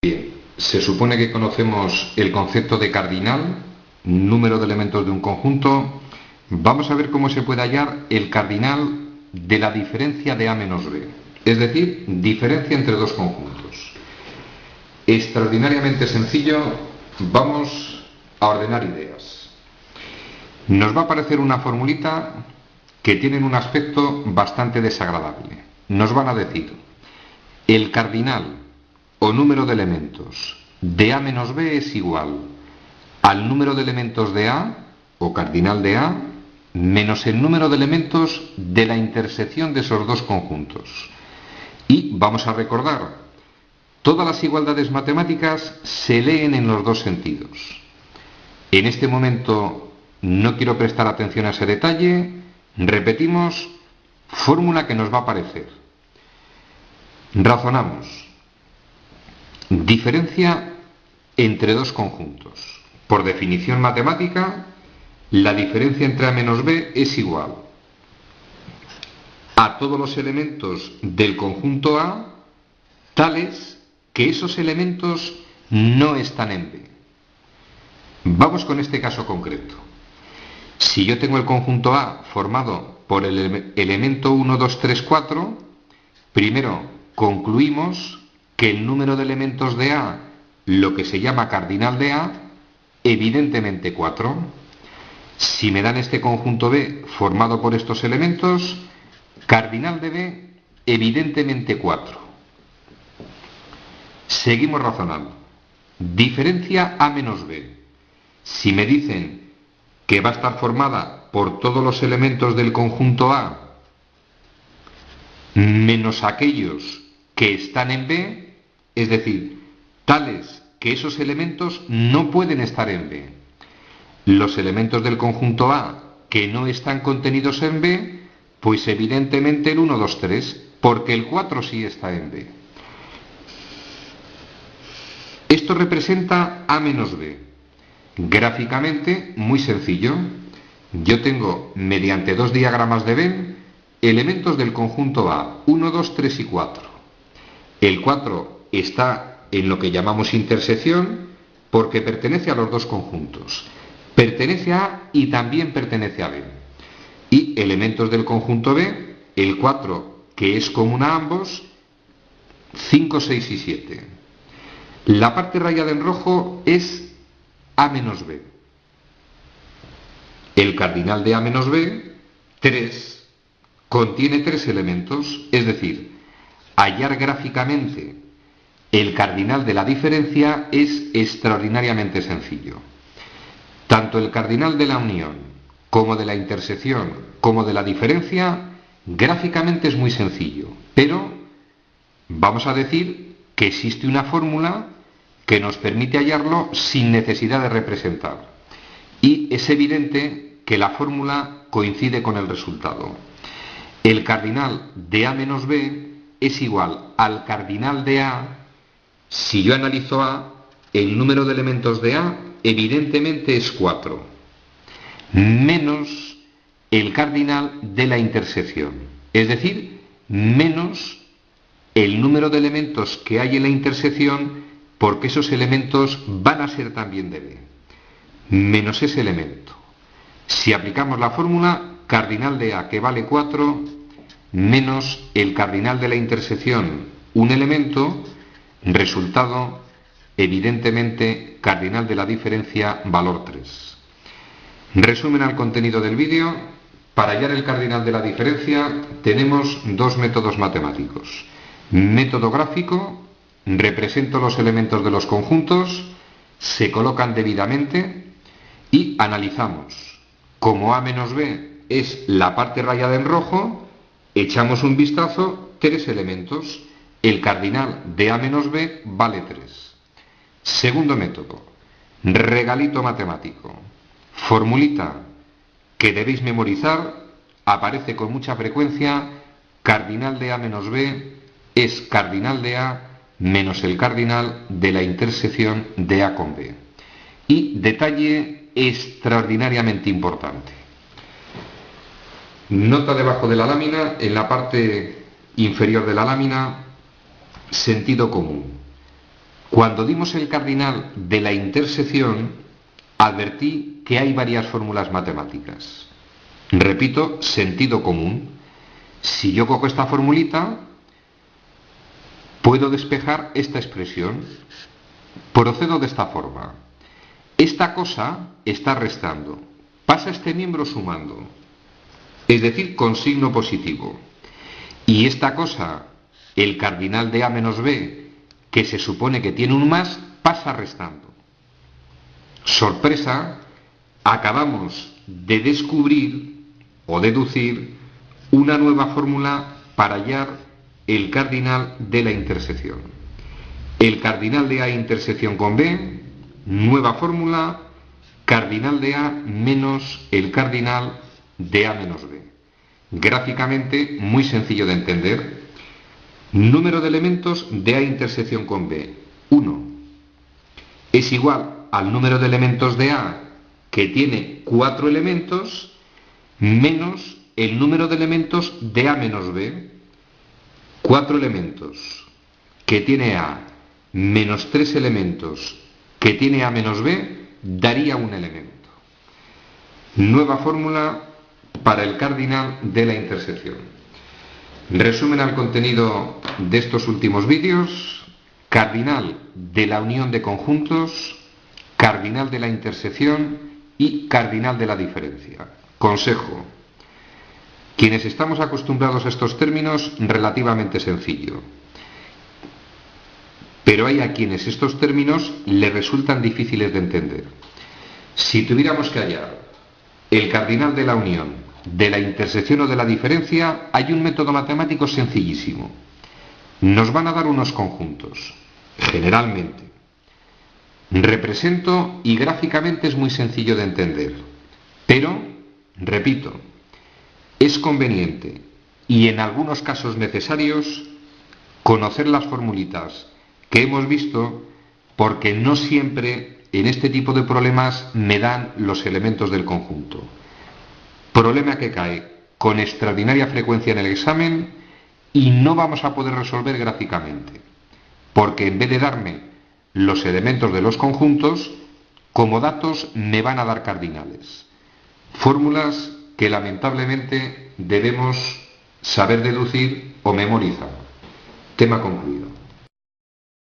Bien, se supone que conocemos el concepto de cardinal, número de elementos de un conjunto. Vamos a ver cómo se puede hallar el cardinal de la diferencia de A menos B, es decir, diferencia entre dos conjuntos. Extraordinariamente sencillo, vamos a ordenar ideas. Nos va a aparecer una formulita que tiene un aspecto bastante desagradable. Nos van a decir, el cardinal o número de elementos de A menos B es igual al número de elementos de A, o cardinal de A, menos el número de elementos de la intersección de esos dos conjuntos. Y vamos a recordar, todas las igualdades matemáticas se leen en los dos sentidos. En este momento no quiero prestar atención a ese detalle. Repetimos, fórmula que nos va a aparecer. Razonamos. Diferencia entre dos conjuntos. Por definición matemática, la diferencia entre A menos B es igual a todos los elementos del conjunto A, tales que esos elementos no están en B. Vamos con este caso concreto. Si yo tengo el conjunto A formado por el elemento 1, 2, 3, 4, primero concluimos que el número de elementos de A, lo que se llama cardinal de A, evidentemente 4. Si me dan este conjunto B formado por estos elementos, cardinal de B, evidentemente 4. Seguimos razonando. Diferencia A menos B. Si me dicen que va a estar formada por todos los elementos del conjunto A menos aquellos que están en B, es decir, tales que esos elementos no pueden estar en B. Los elementos del conjunto A que no están contenidos en B, pues evidentemente el 1, 2, 3, porque el 4 sí está en B. Esto representa A menos B. Gráficamente, muy sencillo. Yo tengo, mediante dos diagramas de Venn, elementos del conjunto A, 1, 2, 3 y 4. El 4 está en lo que llamamos intersección porque pertenece a los dos conjuntos. Pertenece a A y también pertenece a B. Y elementos del conjunto B, el 4 que es común a ambos, 5, 6 y 7. La parte rayada en rojo es A menos B. El cardinal de A menos B, 3, contiene 3 elementos, es decir, hallar gráficamente el cardinal de la diferencia es extraordinariamente sencillo. Tanto el cardinal de la unión, como de la intersección, como de la diferencia, gráficamente es muy sencillo, pero vamos a decir que existe una fórmula que nos permite hallarlo sin necesidad de representar. Y es evidente que la fórmula coincide con el resultado. El cardinal de A menos B es igual al cardinal de A. Si yo analizo A, el número de elementos de A evidentemente es 4, menos el cardinal de la intersección, es decir, menos el número de elementos que hay en la intersección, porque esos elementos van a ser también de B, menos ese elemento. Si aplicamos la fórmula, cardinal de A que vale 4, menos el cardinal de la intersección, un elemento, resultado, evidentemente, cardinal de la diferencia, valor 3. Resumen al contenido del vídeo. Para hallar el cardinal de la diferencia tenemos dos métodos matemáticos. Método gráfico, represento los elementos de los conjuntos, se colocan debidamente y analizamos. Como A menos B es la parte rayada en rojo, echamos un vistazo, 3 elementos. El cardinal de A menos B vale 3. Segundo método, regalito matemático. Formulita que debéis memorizar, aparece con mucha frecuencia, cardinal de A menos B es cardinal de A menos el cardinal de la intersección de A con B. Y detalle extraordinariamente importante. Nota debajo de la lámina, en la parte inferior de la lámina, sentido común. Cuando dimos el cardinal de la intersección, advertí que hay varias fórmulas matemáticas. Repito, sentido común. Si yo cojo esta formulita, puedo despejar esta expresión. Procedo de esta forma. Esta cosa está restando. Pasa este miembro sumando. Es decir, con signo positivo. Y esta cosa, el cardinal de A menos B, que se supone que tiene un más, pasa restando. Sorpresa, acabamos de descubrir o deducir una nueva fórmula para hallar el cardinal de la intersección. El cardinal de A intersección con B, nueva fórmula, cardinal de A menos el cardinal de A menos B. Gráficamente muy sencillo de entender. Número de elementos de A intersección con B, 1, es igual al número de elementos de A, que tiene 4 elementos, menos el número de elementos de A menos B. 4 elementos que tiene A menos 3 elementos que tiene A menos B daría un elemento. Nueva fórmula para el cardinal de la intersección. Resumen al contenido de estos últimos vídeos: cardinal de la unión de conjuntos, cardinal de la intersección y cardinal de la diferencia. Consejo: quienes estamos acostumbrados a estos términos, relativamente sencillo. Pero hay a quienes estos términos les resultan difíciles de entender. Si tuviéramos que hallar el cardinal de la unión, de la intersección o de la diferencia, hay un método matemático sencillísimo. Nos van a dar unos conjuntos, generalmente. Represento y gráficamente es muy sencillo de entender. Pero, repito, es conveniente y en algunos casos necesarios conocer las formulitas que hemos visto, porque no siempre en este tipo de problemas me dan los elementos del conjunto. Problema que cae con extraordinaria frecuencia en el examen y no vamos a poder resolver gráficamente, porque en vez de darme los elementos de los conjuntos, como datos me van a dar cardinales. Fórmulas que lamentablemente debemos saber deducir o memorizar. Tema concluido.